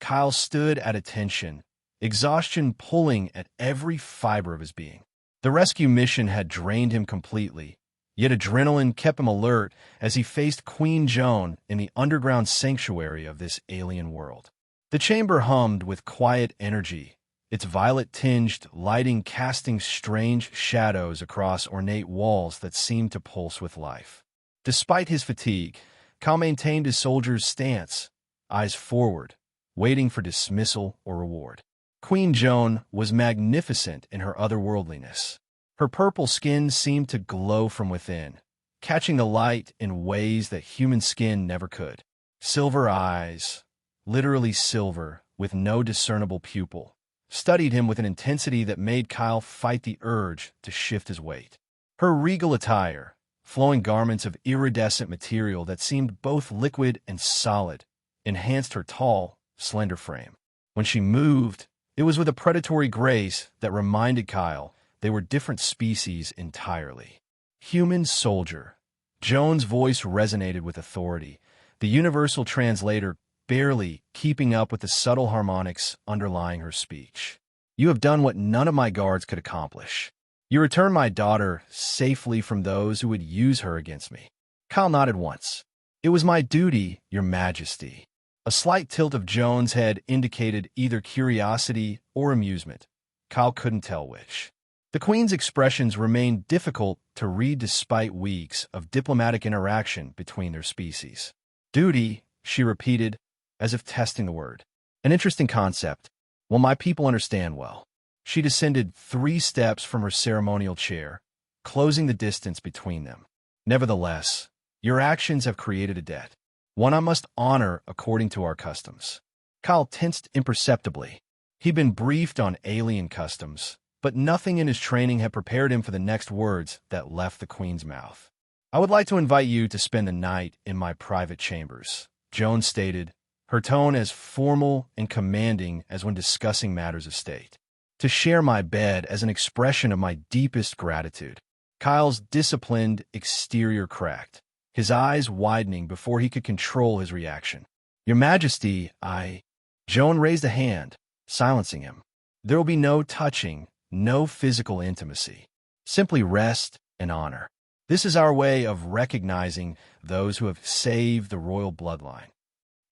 Kyle stood at attention, exhaustion pulling at every fiber of his being. The rescue mission had drained him completely, yet adrenaline kept him alert as he faced Queen Joan in the underground sanctuary of this alien world. The chamber hummed with quiet energy, its violet-tinged lighting casting strange shadows across ornate walls that seemed to pulse with life. Despite his fatigue, Kyle maintained his soldier's stance, eyes forward, waiting for dismissal or reward. Queen Joan was magnificent in her otherworldliness. Her purple skin seemed to glow from within, catching the light in ways that human skin never could. Silver eyes, literally silver, with no discernible pupil, studied him with an intensity that made Kyle fight the urge to shift his weight. Her regal attire, flowing garments of iridescent material that seemed both liquid and solid, enhanced her tall, slender frame. When she moved, it was with a predatory grace that reminded Kyle they were different species entirely. Human soldier. Joan's voice resonated with authority, the universal translator barely keeping up with the subtle harmonics underlying her speech. You have done what none of my guards could accomplish. You returned my daughter safely from those who would use her against me. Kyle nodded once. It was my duty, Your Majesty. A slight tilt of Joan's head indicated either curiosity or amusement. Kyle couldn't tell which. The Queen's expressions remained difficult to read despite weeks of diplomatic interaction between their species. Duty, she repeated, as if testing the word. An interesting concept. Will my people understand well? She descended 3 steps from her ceremonial chair, closing the distance between them. Nevertheless, your actions have created a debt, one I must honor according to our customs. Kyle tensed imperceptibly. He'd been briefed on alien customs, but nothing in his training had prepared him for the next words that left the Queen's mouth. I would like to invite you to spend the night in my private chambers, Joan stated, her tone as formal and commanding as when discussing matters of state. To share my bed as an expression of my deepest gratitude. Kyle's disciplined exterior cracked, his eyes widening before he could control his reaction. Your Majesty, Joan raised a hand, silencing him. There will be no touching, no physical intimacy. Simply rest and honor. This is our way of recognizing those who have saved the royal bloodline.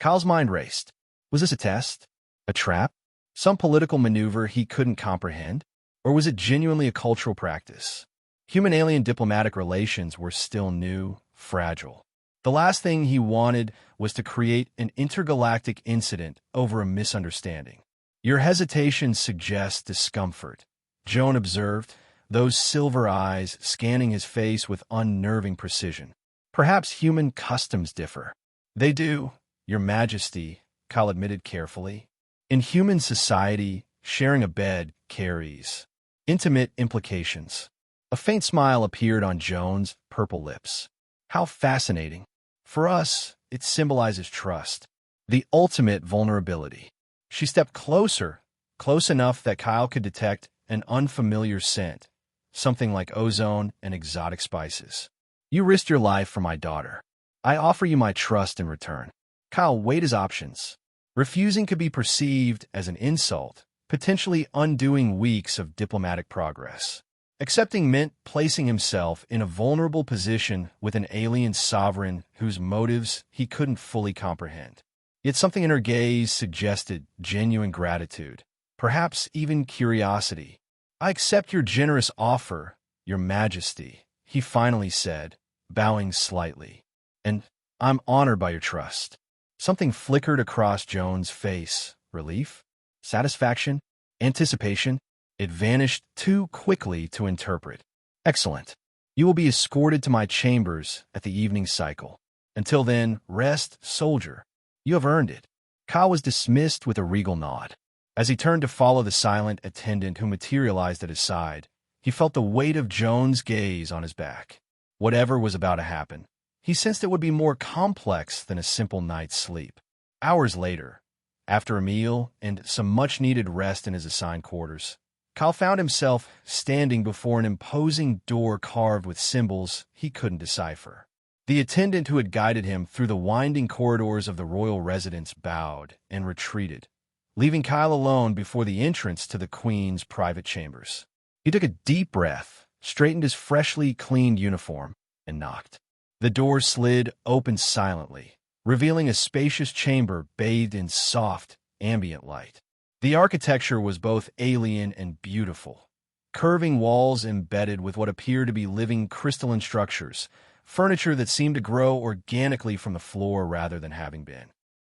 Kyle's mind raced. Was this a test? A trap? Some political maneuver he couldn't comprehend? Or was it genuinely a cultural practice? Human-alien diplomatic relations were still new, fragile. The last thing he wanted was to create an intergalactic incident over a misunderstanding. Your hesitation suggests discomfort, Joan observed, those silver eyes scanning his face with unnerving precision. Perhaps human customs differ. They do, Your Majesty, Kyle admitted carefully. In human society, sharing a bed carries intimate implications. A faint smile appeared on Joan's purple lips. How fascinating. For us, it symbolizes trust, the ultimate vulnerability. She stepped closer, close enough that Kyle could detect an unfamiliar scent, something like ozone and exotic spices. You risked your life for my daughter. I offer you my trust in return. Kyle weighed his options. Refusing could be perceived as an insult, potentially undoing weeks of diplomatic progress. Accepting meant placing himself in a vulnerable position with an alien sovereign whose motives he couldn't fully comprehend. Yet something in her gaze suggested genuine gratitude, perhaps even curiosity. I accept your generous offer, Your Majesty, he finally said, bowing slightly. And I'm honored by your trust. Something flickered across Joan's face. Relief? Satisfaction? Anticipation? It vanished too quickly to interpret. Excellent. You will be escorted to my chambers at the evening cycle. Until then, rest, soldier. You have earned it. Kyle was dismissed with a regal nod. As he turned to follow the silent attendant who materialized at his side, he felt the weight of Joan's gaze on his back. Whatever was about to happen, he sensed it would be more complex than a simple night's sleep. Hours later, after a meal and some much-needed rest in his assigned quarters, Kyle found himself standing before an imposing door carved with symbols he couldn't decipher. The attendant who had guided him through the winding corridors of the royal residence bowed and retreated, leaving Kyle alone before the entrance to the Queen's private chambers. He took a deep breath, straightened his freshly cleaned uniform, and knocked. The door slid open silently, revealing a spacious chamber bathed in soft, ambient light. The architecture was both alien and beautiful. Curving walls embedded with what appeared to be living crystalline structures, furniture that seemed to grow organically from the floor rather than having been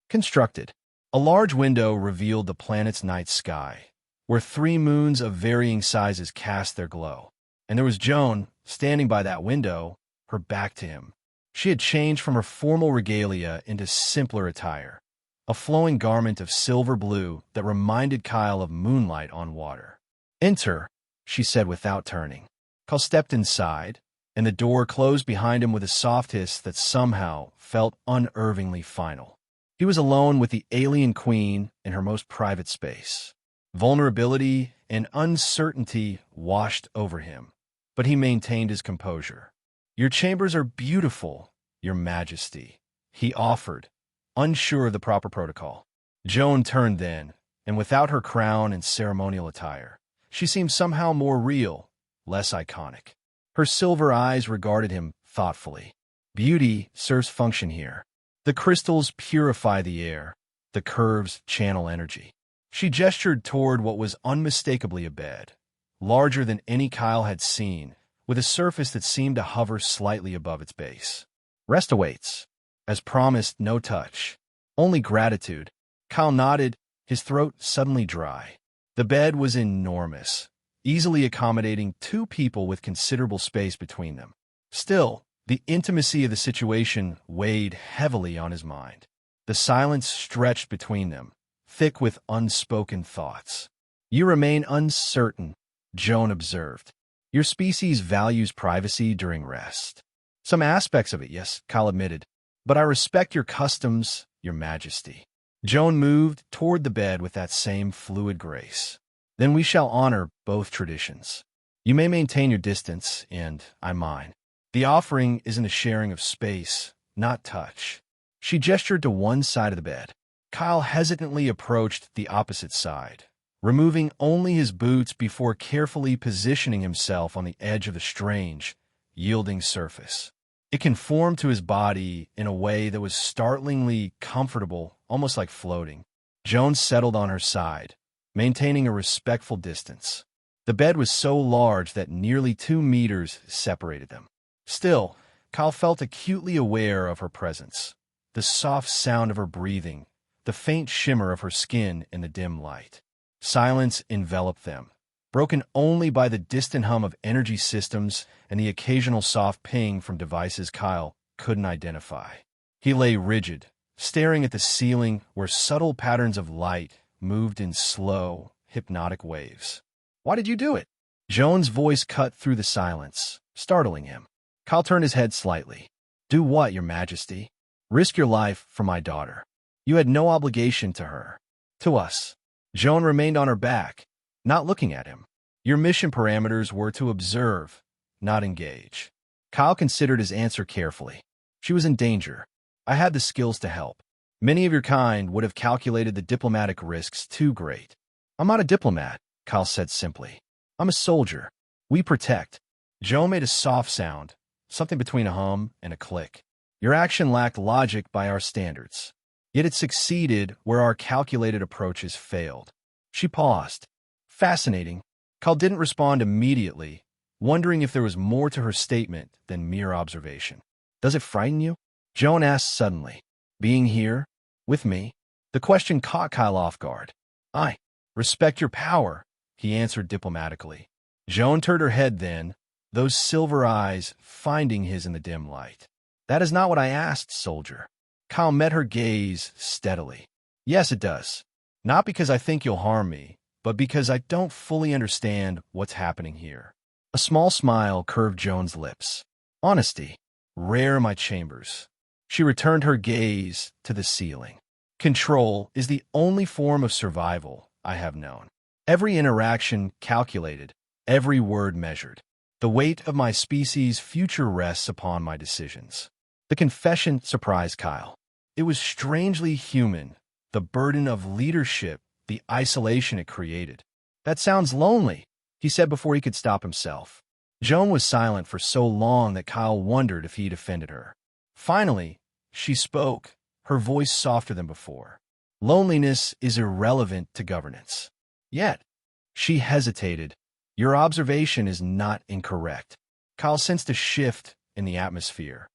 constructed. A large window revealed the planet's night sky, where 3 moons of varying sizes cast their glow. And there was Joan, standing by that window, her back to him. She had changed from her formal regalia into simpler attire, a flowing garment of silver blue that reminded Kyle of moonlight on water. "Enter," she said without turning. Kyle stepped inside, and the door closed behind him with a soft hiss that somehow felt unnervingly final. He was alone with the alien queen in her most private space. Vulnerability and uncertainty washed over him, but he maintained his composure. "Your chambers are beautiful, Your Majesty," he offered, unsure of the proper protocol. Joan turned then, and without her crown and ceremonial attire, she seemed somehow more real, less iconic. Her silver eyes regarded him thoughtfully. "Beauty serves function here. The crystals purify the air, the curves channel energy." She gestured toward what was unmistakably a bed, larger than any Kyle had seen, with a surface that seemed to hover slightly above its base. "Rest awaits. As promised, no touch. Only gratitude." Kyle nodded, his throat suddenly dry. The bed was enormous, easily accommodating 2 people with considerable space between them. Still, the intimacy of the situation weighed heavily on his mind. The silence stretched between them, thick with unspoken thoughts. "You remain uncertain," Joan observed. "Your species values privacy during rest." "Some aspects of it, yes," Kyle admitted. "But I respect your customs, Your Majesty." Joan moved toward the bed with that same fluid grace. "Then we shall honor both traditions. You may maintain your distance, and I mine. The offering isn't a sharing of space, not touch." She gestured to one side of the bed. Kyle hesitantly approached the opposite side, removing only his boots before carefully positioning himself on the edge of the strange, yielding surface. It conformed to his body in a way that was startlingly comfortable, almost like floating. Joan settled on her side, maintaining a respectful distance. The bed was so large that nearly 2 meters separated them. Still, Kyle felt acutely aware of her presence, the soft sound of her breathing, the faint shimmer of her skin in the dim light. Silence enveloped them, broken only by the distant hum of energy systems and the occasional soft ping from devices Kyle couldn't identify. He lay rigid, staring at the ceiling where subtle patterns of light moved in slow, hypnotic waves. "Why did you do it?" Joan's voice cut through the silence, startling him. Kyle turned his head slightly. "Do what, Your Majesty?" "Risk your life for my daughter. You had no obligation to her. To us." Joan remained on her back, not looking at him. "Your mission parameters were to observe, not engage." Kyle considered his answer carefully. "She was in danger. I had the skills to help. Many of your kind would have calculated the diplomatic risks too great." "I'm not a diplomat," Kyle said simply. "I'm a soldier. We protect." Joan made a soft sound, something between a hum and a click. "Your action lacked logic by our standards. Yet it succeeded where our calculated approaches failed." She paused. Fascinating. Kyle didn't respond immediately, wondering if there was more to her statement than mere observation. "Does it frighten you?" Joan asked suddenly. "Being here? With me?" The question caught Kyle off guard. "I respect your power," he answered diplomatically. Joan turned her head then, those silver eyes finding his in the dim light. "That is not what I asked, soldier." Kyle met her gaze steadily. "Yes, it does. Not because I think you'll harm me, but because I don't fully understand what's happening here." A small smile curved Joan's lips. "Honesty, rare in my chambers." She returned her gaze to the ceiling. "Control is the only form of survival I have known. Every interaction calculated, every word measured. The weight of my species' future rests upon my decisions." The confession surprised Kyle. It was strangely human, the burden of leadership the isolation it created. "That sounds lonely," he said before he could stop himself. Joan was silent for so long that Kyle wondered if he'd offended her. Finally, she spoke, her voice softer than before. "Loneliness is irrelevant to governance." Yet, she hesitated. "Your observation is not incorrect." Kyle sensed a shift in the atmosphere,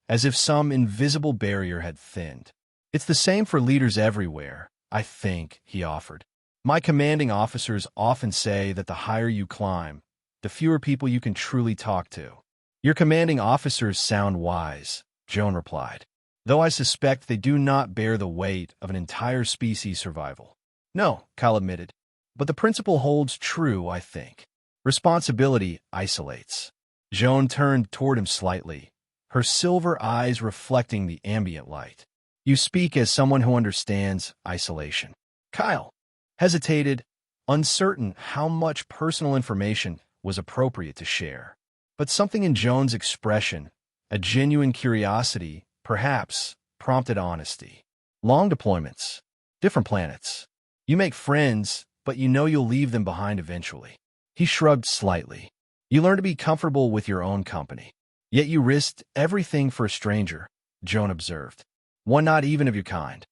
as if some invisible barrier had thinned. "It's the same for leaders everywhere, I think," he offered. "My commanding officers often say that the higher you climb, the fewer people you can truly talk to." "Your commanding officers sound wise," Joan replied, "though I suspect they do not bear the weight of an entire species' survival." "No," Kyle admitted, "but the principle holds true, I think. Responsibility isolates." Joan turned toward him slightly, her silver eyes reflecting the ambient light. "You speak as someone who understands isolation." Kyle hesitated, uncertain how much personal information was appropriate to share. But something in Joan's expression, a genuine curiosity, perhaps, prompted honesty. "Long deployments, different planets. You make friends, but you know you'll leave them behind eventually." He shrugged slightly. "You learn to be comfortable with your own company. Yet you risked everything for a stranger," Joan observed. "One not even of your kind.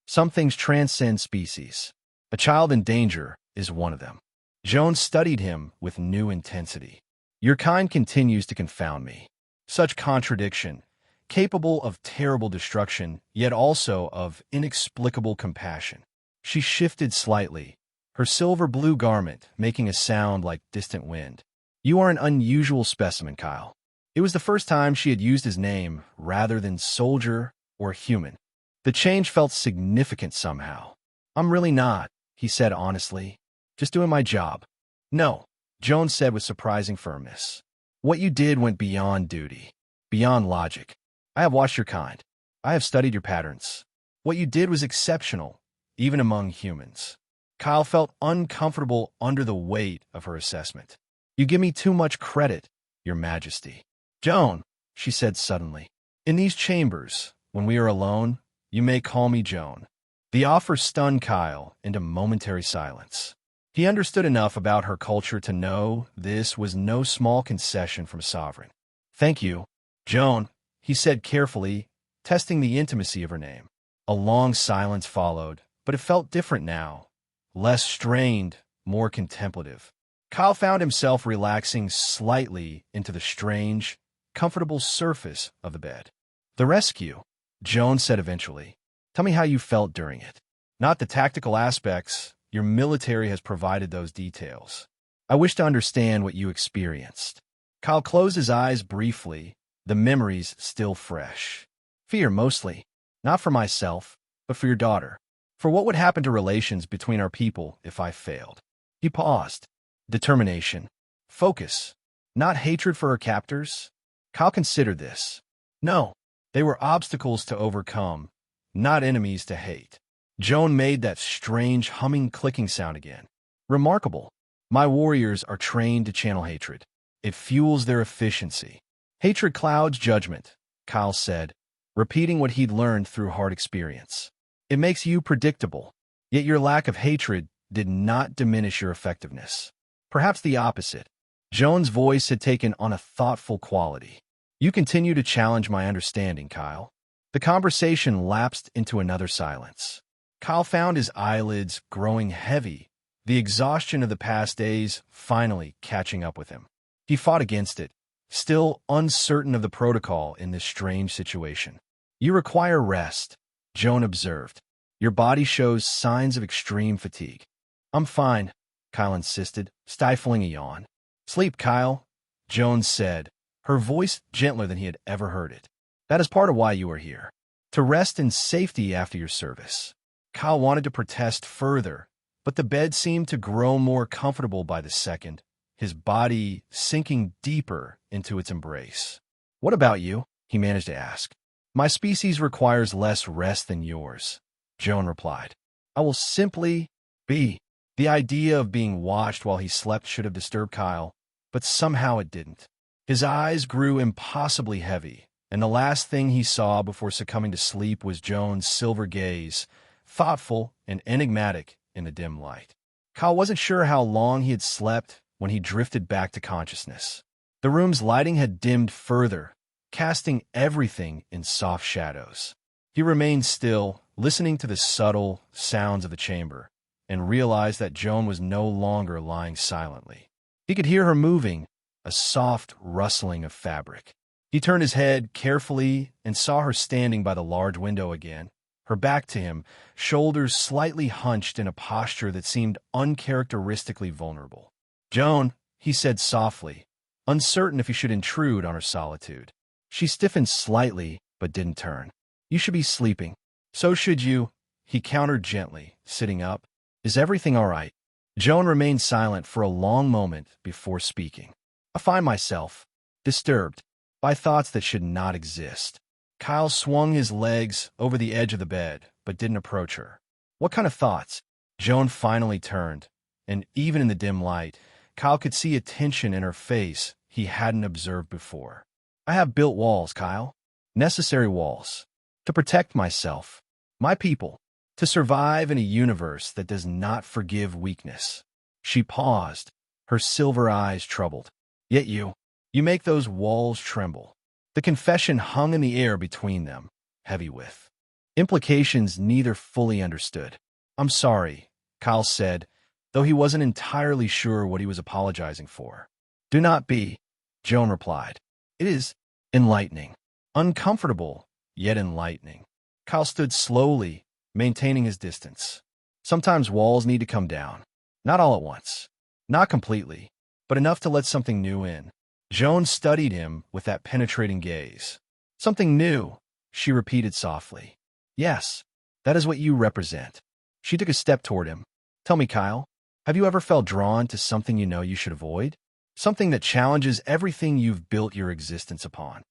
Some things transcend species. A child in danger is one of them." Joan studied him with new intensity. "Your kind continues to confound me. Such contradiction, capable of terrible destruction, yet also of inexplicable compassion." She shifted slightly, her silver blue garment making a sound like distant wind. "You are an unusual specimen, Kyle." It was the first time she had used his name rather than soldier or human. The change felt significant somehow. "I'm really not," he said honestly. "Just doing my job." "No," Joan said with surprising firmness. "What you did went beyond duty, beyond logic. I have watched your kind. I have studied your patterns. What you did was exceptional, even among humans." Kyle felt uncomfortable under the weight of her assessment. "You give me too much credit, Your Majesty." "Joan," she said suddenly, "in these chambers, when we are alone, you may call me Joan." The offer stunned Kyle into momentary silence. He understood enough about her culture to know this was no small concession from a sovereign. "Thank you, Joan," he said carefully, testing the intimacy of her name. A long silence followed, but it felt different now, less strained, more contemplative. Kyle found himself relaxing slightly into the strange, comfortable surface of the bed. "The rescue," Joan said eventually. "Tell me how you felt during it. Not the tactical aspects. Your military has provided those details. I wish to understand what you experienced." Kyle closed his eyes briefly, the memories still fresh. "Fear, mostly. Not for myself, but for your daughter. For what would happen to relations between our people if I failed." He paused. "Determination. Focus. Not hatred for her captors." Kyle considered this. No, they were obstacles to overcome, not enemies to hate. Joan made that strange humming clicking sound again. "Remarkable. My warriors are trained to channel hatred. It fuels their efficiency." "Hatred clouds judgment," Kyle said, repeating what he'd learned through hard experience. "It makes you predictable, yet your lack of hatred did not diminish your effectiveness. Perhaps the opposite." Joan's voice had taken on a thoughtful quality. "You continue to challenge my understanding, Kyle." The conversation lapsed into another silence. Kyle found his eyelids growing heavy, the exhaustion of the past days finally catching up with him. He fought against it, still uncertain of the protocol in this strange situation. "You require rest," Joan observed. "Your body shows signs of extreme fatigue." "I'm fine," Kyle insisted, stifling a yawn. "Sleep, Kyle," Joan said, her voice gentler than he had ever heard it. "That is part of why you are here. To rest in safety after your service." Kyle wanted to protest further, but the bed seemed to grow more comfortable by the second, his body sinking deeper into its embrace. "What about you?" he managed to ask. "My species requires less rest than yours," Joan replied. "I will simply be." The idea of being watched while he slept should have disturbed Kyle, but somehow it didn't. His eyes grew impossibly heavy, and the last thing he saw before succumbing to sleep was Joan's silver gaze, thoughtful and enigmatic in the dim light. Kyle wasn't sure how long he had slept when he drifted back to consciousness. The room's lighting had dimmed further, casting everything in soft shadows. He remained still, listening to the subtle sounds of the chamber, and realized that Joan was no longer lying silently. He could hear her moving, a soft rustling of fabric. He turned his head carefully and saw her standing by the large window again, her back to him, shoulders slightly hunched in a posture that seemed uncharacteristically vulnerable. "Joan," he said softly, uncertain if he should intrude on her solitude. She stiffened slightly, but didn't turn. "You should be sleeping." "So should you," he countered gently, sitting up. "Is everything all right?" Joan remained silent for a long moment before speaking. "I find myself disturbed by thoughts that should not exist." Kyle swung his legs over the edge of the bed, but didn't approach her. "What kind of thoughts?" Joan finally turned, and even in the dim light, Kyle could see a tension in her face he hadn't observed before. "I have built walls, Kyle. Necessary walls. To protect myself, my people, to survive in a universe that does not forgive weakness." She paused, her silver eyes troubled. "Yet you make those walls tremble." The confession hung in the air between them, heavy with implications neither fully understood. "I'm sorry," Kyle said, though he wasn't entirely sure what he was apologizing for. "Do not be," Joan replied. "It is enlightening. Uncomfortable, yet enlightening." Kyle stood slowly, maintaining his distance. Sometimes walls need to come down. Not all at once. Not completely, but enough to let something new in. Joan studied him with that penetrating gaze. "Something new," she repeated softly. "Yes, that is what you represent." She took a step toward him. "Tell me, Kyle, have you ever felt drawn to something you know you should avoid? Something that challenges everything you've built your existence upon?"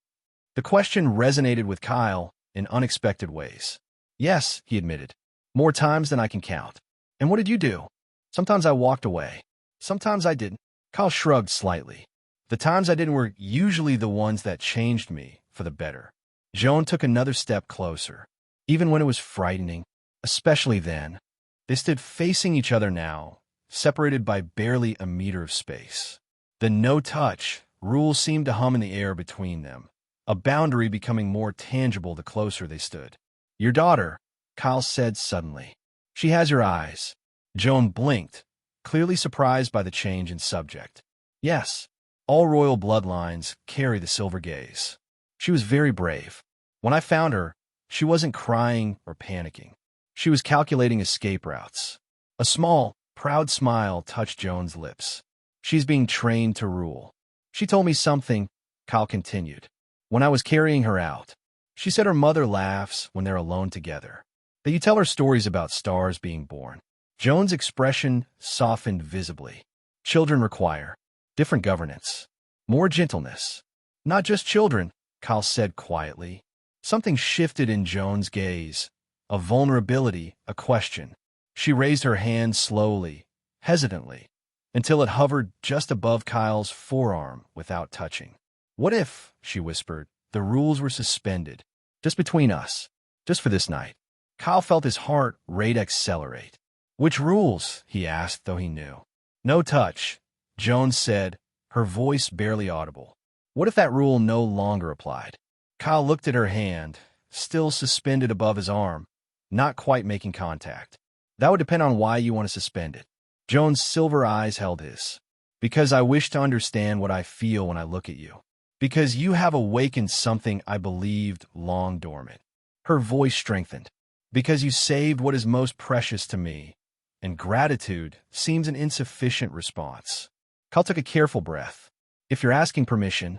The question resonated with Kyle in unexpected ways. "Yes," he admitted, "more times than I can count." "And what did you do?" "Sometimes I walked away. Sometimes I didn't." Kyle shrugged slightly. "The times I didn't were usually the ones that changed me for the better." Joan took another step closer. Even when it was frightening, especially then, they stood facing each other now, separated by barely a meter of space. The no-touch rule seemed to hum in the air between them, a boundary becoming more tangible the closer they stood. "Your daughter," Kyle said suddenly. "She has your eyes." Joan blinked, clearly surprised by the change in subject. "Yes. All royal bloodlines carry the silver gaze." She was very brave. When I found her, she wasn't crying or panicking. She was calculating escape routes. A small, proud smile touched Joan's lips. "She's being trained to rule." "She told me something," Kyle continued, "when I was carrying her out. She said her mother laughs when they're alone together, that you tell her stories about stars being born." Joan's expression softened visibly. "Children require different governance, more gentleness." "Not just children," Kyle said quietly. Something shifted in Joan's gaze, a vulnerability, a question. She raised her hand slowly, hesitantly, until it hovered just above Kyle's forearm without touching. "What if," she whispered, "the rules were suspended, just between us, just for this night?" Kyle felt his heart rate accelerate. "Which rules?" he asked, though he knew. "No touch," Joan said, her voice barely audible. "What if that rule no longer applied?" Kyle looked at her hand, still suspended above his arm, not quite making contact. "That would depend on why you want to suspend it." Joan's silver eyes held his. "Because I wish to understand what I feel when I look at you. Because you have awakened something I believed long dormant." Her voice strengthened. "Because you saved what is most precious to me, and gratitude seems an insufficient response." Kyle took a careful breath. "If you're asking permission,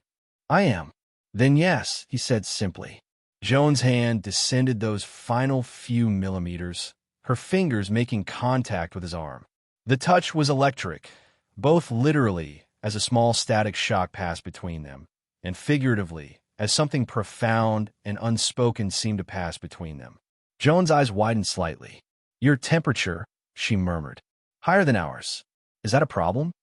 I am." "Then yes," he said simply. Joan's hand descended those final few millimeters, her fingers making contact with his arm. The touch was electric, both literally as a small static shock passed between them, and figuratively as something profound and unspoken seemed to pass between them. Joan's eyes widened slightly. "Your temperature," she murmured. "Higher than ours. Is that a problem?"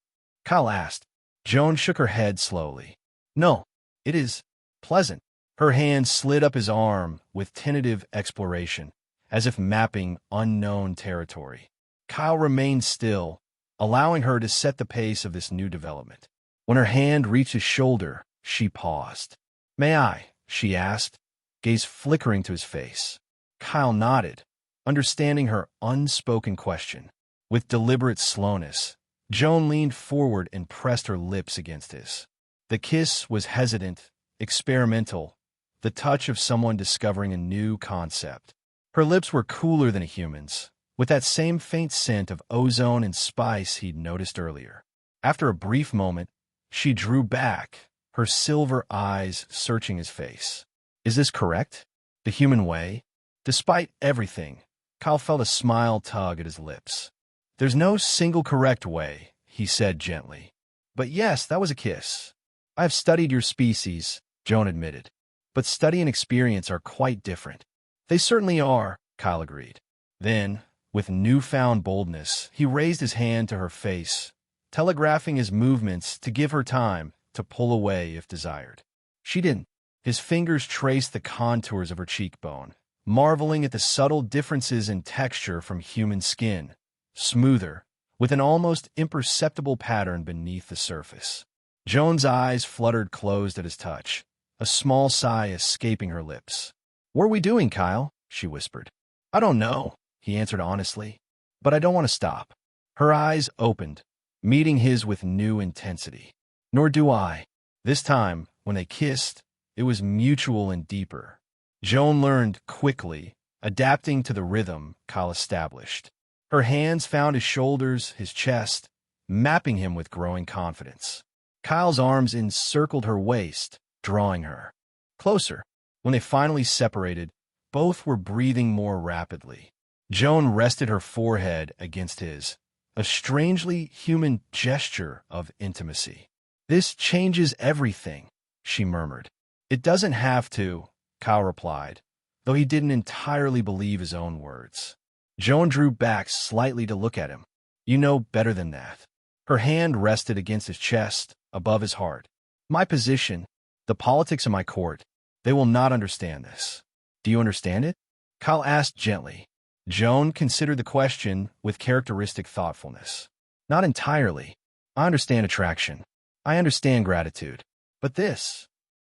Kyle asked. Joan shook her head slowly. "No, it is pleasant." Her hand slid up his arm with tentative exploration, as if mapping unknown territory. Kyle remained still, allowing her to set the pace of this new development. When her hand reached his shoulder, she paused. "May I?" she asked, gaze flickering to his face. Kyle nodded, understanding her unspoken question. With deliberate slowness, Joan leaned forward and pressed her lips against his. The kiss was hesitant, experimental, the touch of someone discovering a new concept. Her lips were cooler than a human's, with that same faint scent of ozone and spice he'd noticed earlier. After a brief moment, she drew back, her silver eyes searching his face. "Is this correct? The human way?" Despite everything, Kyle felt a smile tug at his lips. "There's no single correct way," he said gently. "But yes, that was a kiss." "I have studied your species," Joan admitted. "But study and experience are quite different." "They certainly are," Kyle agreed. Then, with newfound boldness, he raised his hand to her face, telegraphing his movements to give her time to pull away if desired. She didn't. His fingers traced the contours of her cheekbone, marveling at the subtle differences in texture from human skin, smoother, with an almost imperceptible pattern beneath the surface. Joan's eyes fluttered closed at his touch, a small sigh escaping her lips. "What are we doing, Kyle?" she whispered. "I don't know," he answered honestly, "but I don't want to stop." Her eyes opened, meeting his with new intensity. "Nor do I." This time, when they kissed, it was mutual and deeper. Joan learned quickly, adapting to the rhythm Kyle established. Her hands found his shoulders, his chest, mapping him with growing confidence. Kyle's arms encircled her waist, drawing her closer. When they finally separated, both were breathing more rapidly. Joan rested her forehead against his, a strangely human gesture of intimacy. "This changes everything," she murmured. "It doesn't have to," Kyle replied, though he didn't entirely believe his own words. Joan drew back slightly to look at him. "You know better than that." Her hand rested against his chest, above his heart. "My position, the politics of my court, they will not understand this." "Do you understand it?" Kyle asked gently. Joan considered the question with characteristic thoughtfulness. "Not entirely. I understand attraction. I understand gratitude. But this..."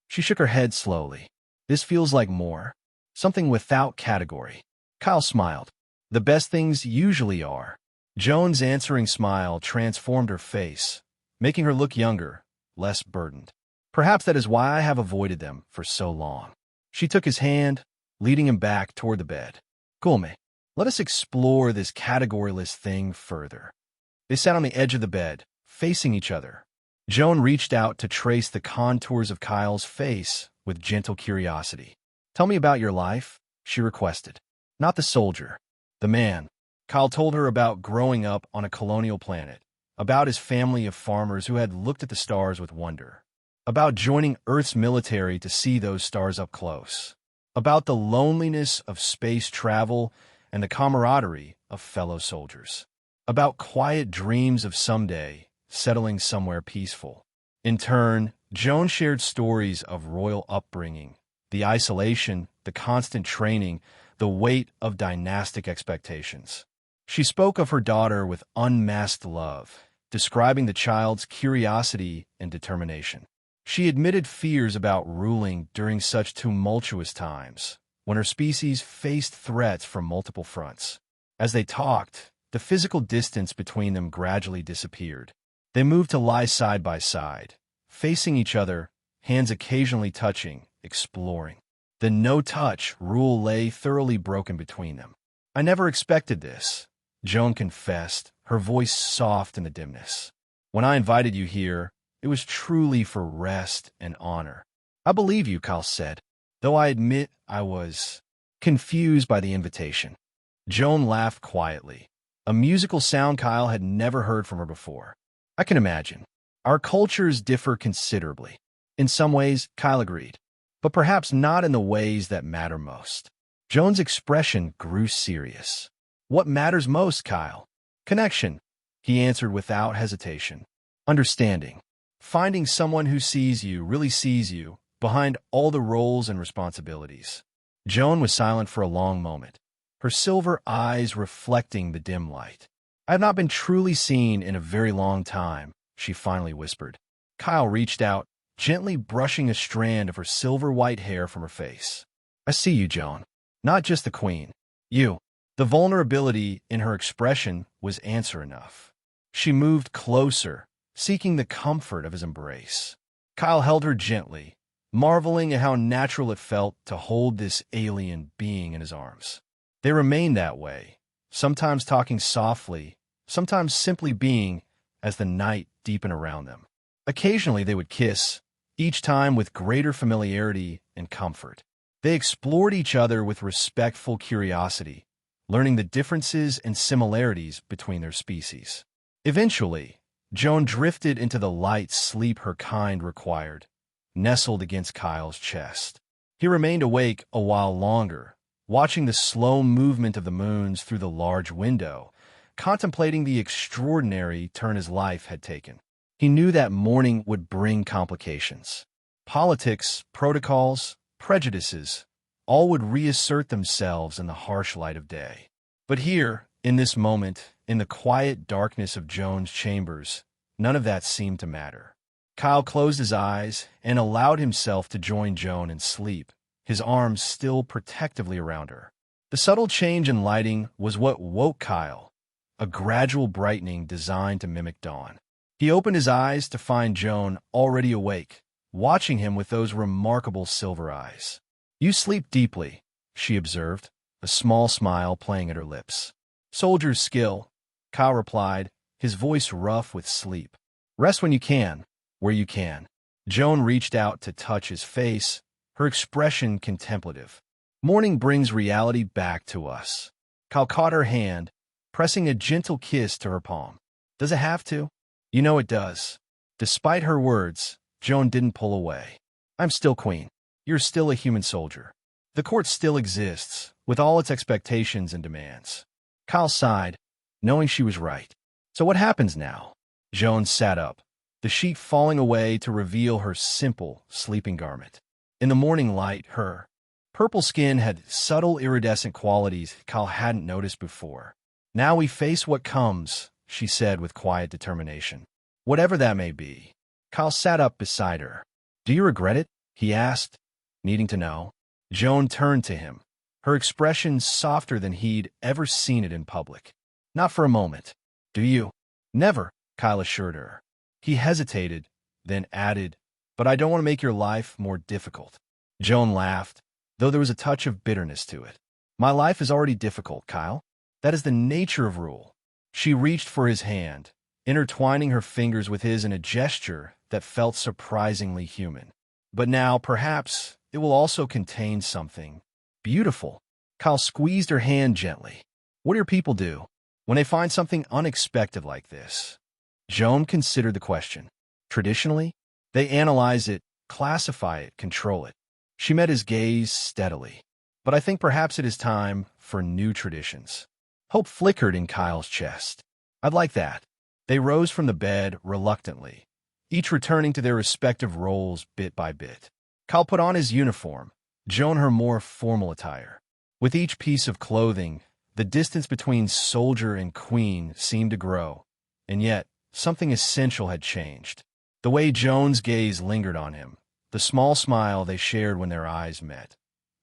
She shook her head slowly. "This feels like more. Something without category." Kyle smiled. "The best things usually are." Joan's answering smile transformed her face, making her look younger, less burdened. "Perhaps that is why I have avoided them for so long." She took his hand, leading him back toward the bed. "Come, let us explore this categoryless thing further." They sat on the edge of the bed, facing each other. Joan reached out to trace the contours of Kyle's face with gentle curiosity. "Tell me about your life," she requested. "Not the soldier, the man." Kyle told her about growing up on a colonial planet, about his family of farmers who had looked at the stars with wonder, about joining Earth's military to see those stars up close, about the loneliness of space travel and the camaraderie of fellow soldiers, about quiet dreams of someday settling somewhere peaceful. In turn, Joan shared stories of royal upbringing, the isolation, the constant training, the weight of dynastic expectations. She spoke of her daughter with unmasked love, describing the child's curiosity and determination. She admitted fears about ruling during such tumultuous times, when her species faced threats from multiple fronts. As they talked, the physical distance between them gradually disappeared. They moved to lie side by side, facing each other, hands occasionally touching, exploring. The no-touch rule lay thoroughly broken between them. "I never expected this," Joan confessed, her voice soft in the dimness. "When I invited you here, it was truly for rest and honor." "I believe you," Kyle said, though I admit I was confused by the invitation. Joan laughed quietly, a musical sound Kyle had never heard from her before. "I can imagine. Our cultures differ considerably." "In some ways," Kyle agreed, "but perhaps not in the ways that matter most." Joan's expression grew serious. "What matters most, Kyle?" "Connection," he answered without hesitation. "Understanding. Finding someone who sees you, really sees you, behind all the roles and responsibilities." Joan was silent for a long moment, her silver eyes reflecting the dim light. I have not been truly seen in a very long time, she finally whispered. Kyle reached out, gently brushing a strand of her silver-white hair from her face. I see you, Joan. Not just the queen. You. The vulnerability in her expression was answer enough. She moved closer, seeking the comfort of his embrace. Kyle held her gently, marveling at how natural it felt to hold this alien being in his arms. They remained that way, sometimes talking softly, sometimes simply being as the night deepened around them. Occasionally they would kiss, each time with greater familiarity and comfort. They explored each other with respectful curiosity, learning the differences and similarities between their species. Eventually, Joan drifted into the light sleep her kind required, nestled against Kyle's chest. He remained awake a while longer, watching the slow movement of the moons through the large window, contemplating the extraordinary turn his life had taken. He knew that morning would bring complications. Politics, protocols, prejudices, all would reassert themselves in the harsh light of day. But here, in this moment, in the quiet darkness of Joan's chambers, none of that seemed to matter. Kyle closed his eyes and allowed himself to join Joan in sleep, his arms still protectively around her. The subtle change in lighting was what woke Kyle, a gradual brightening designed to mimic dawn. He opened his eyes to find Joan already awake, watching him with those remarkable silver eyes. You sleep deeply, she observed, a small smile playing at her lips. Soldier's skill, Kyle replied, his voice rough with sleep. Rest when you can, where you can. Joan reached out to touch his face, her expression contemplative. Morning brings reality back to us. Kyle caught her hand, pressing a gentle kiss to her palm. Does it have to? You know it does. Despite her words, Joan didn't pull away. I'm still queen. You're still a human soldier. The court still exists, with all its expectations and demands. Kyle sighed, knowing she was right. So what happens now? Joan sat up, the sheet falling away to reveal her simple, sleeping garment. In the morning light, her purple skin had subtle iridescent qualities Kyle hadn't noticed before. Now we face what comes, she said with quiet determination. Whatever that may be. Kyle sat up beside her. Do you regret it? He asked, needing to know. Joan turned to him, her expression softer than he'd ever seen it in public. Not for a moment. Do you? Never, Kyle assured her. He hesitated, then added, but I don't want to make your life more difficult. Joan laughed, though there was a touch of bitterness to it. My life is already difficult, Kyle. That is the nature of rule. She reached for his hand, intertwining her fingers with his in a gesture that felt surprisingly human. But now, perhaps, it will also contain something beautiful. Kyle squeezed her hand gently. What do your people do when they find something unexpected like this? Joan considered the question. Traditionally, they analyze it, classify it, control it. She met his gaze steadily. But I think perhaps it is time for new traditions. Hope flickered in Kyle's chest. I'd like that. They rose from the bed reluctantly, each returning to their respective roles bit by bit. Kyle put on his uniform, Joan her more formal attire. With each piece of clothing, the distance between soldier and queen seemed to grow, and yet something essential had changed. The way Joan's gaze lingered on him, the small smile they shared when their eyes met.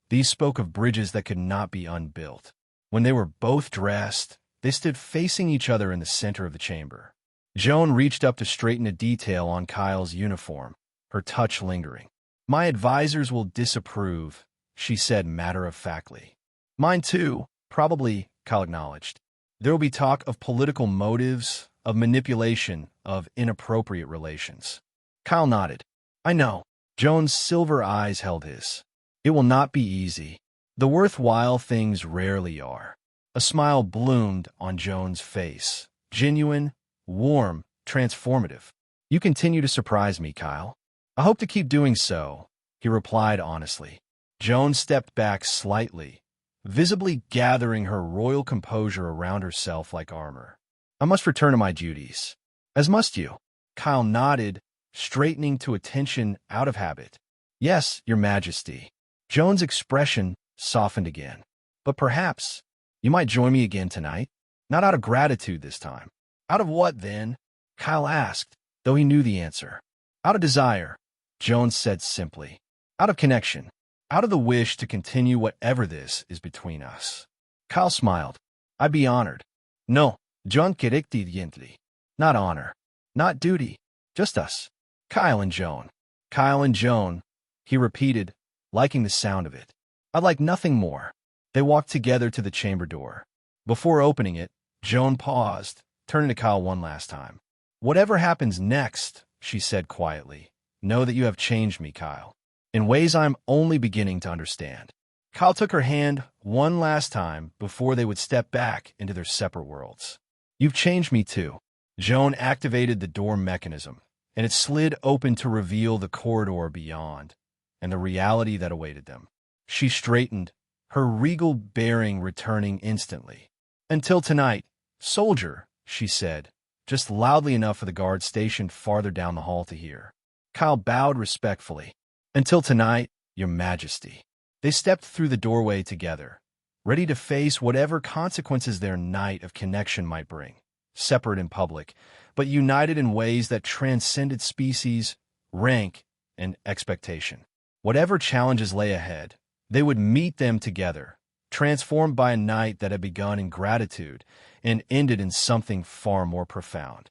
These spoke of bridges that could not be unbuilt. When they were both dressed, they stood facing each other in the center of the chamber. Joan reached up to straighten a detail on Kyle's uniform, her touch lingering. My advisors will disapprove, she said matter-of-factly. Mine too, probably, Kyle acknowledged. There will be talk of political motives, of manipulation, of inappropriate relations. Kyle nodded. I know. Joan's silver eyes held his. It will not be easy. The worthwhile things rarely are. A smile bloomed on Joan's face. Genuine, warm, transformative. You continue to surprise me, Kyle. I hope to keep doing so, he replied honestly. Joan stepped back slightly, visibly gathering her royal composure around herself like armor. I must return to my duties. As must you. Kyle nodded, straightening to attention out of habit. Yes, your majesty. Joan's expression softened again. But perhaps you might join me again tonight? Not out of gratitude this time. Out of what, then? Kyle asked, though he knew the answer. Out of desire, Jones said simply. Out of connection. Out of the wish to continue whatever this is between us. Kyle smiled. I'd be honored. No, John gently. Not honor. Not duty. Just us. Kyle and Joan. Kyle and Joan, he repeated, liking the sound of it. I'd like nothing more. They walked together to the chamber door. Before opening it, Joan paused, turning to Kyle one last time. Whatever happens next, she said quietly, know that you have changed me, Kyle, in ways I'm only beginning to understand. Kyle took her hand one last time before they would step back into their separate worlds. You've changed me too. Joan activated the door mechanism, and it slid open to reveal the corridor beyond and the reality that awaited them. She straightened, her regal bearing returning instantly. Until tonight, soldier, she said, just loudly enough for the guard stationed farther down the hall to hear. Kyle bowed respectfully. Until tonight, your majesty. They stepped through the doorway together, ready to face whatever consequences their night of connection might bring, separate in public, but united in ways that transcended species, rank, and expectation. Whatever challenges lay ahead, they would meet them together, transformed by a night that had begun in gratitude and ended in something far more profound.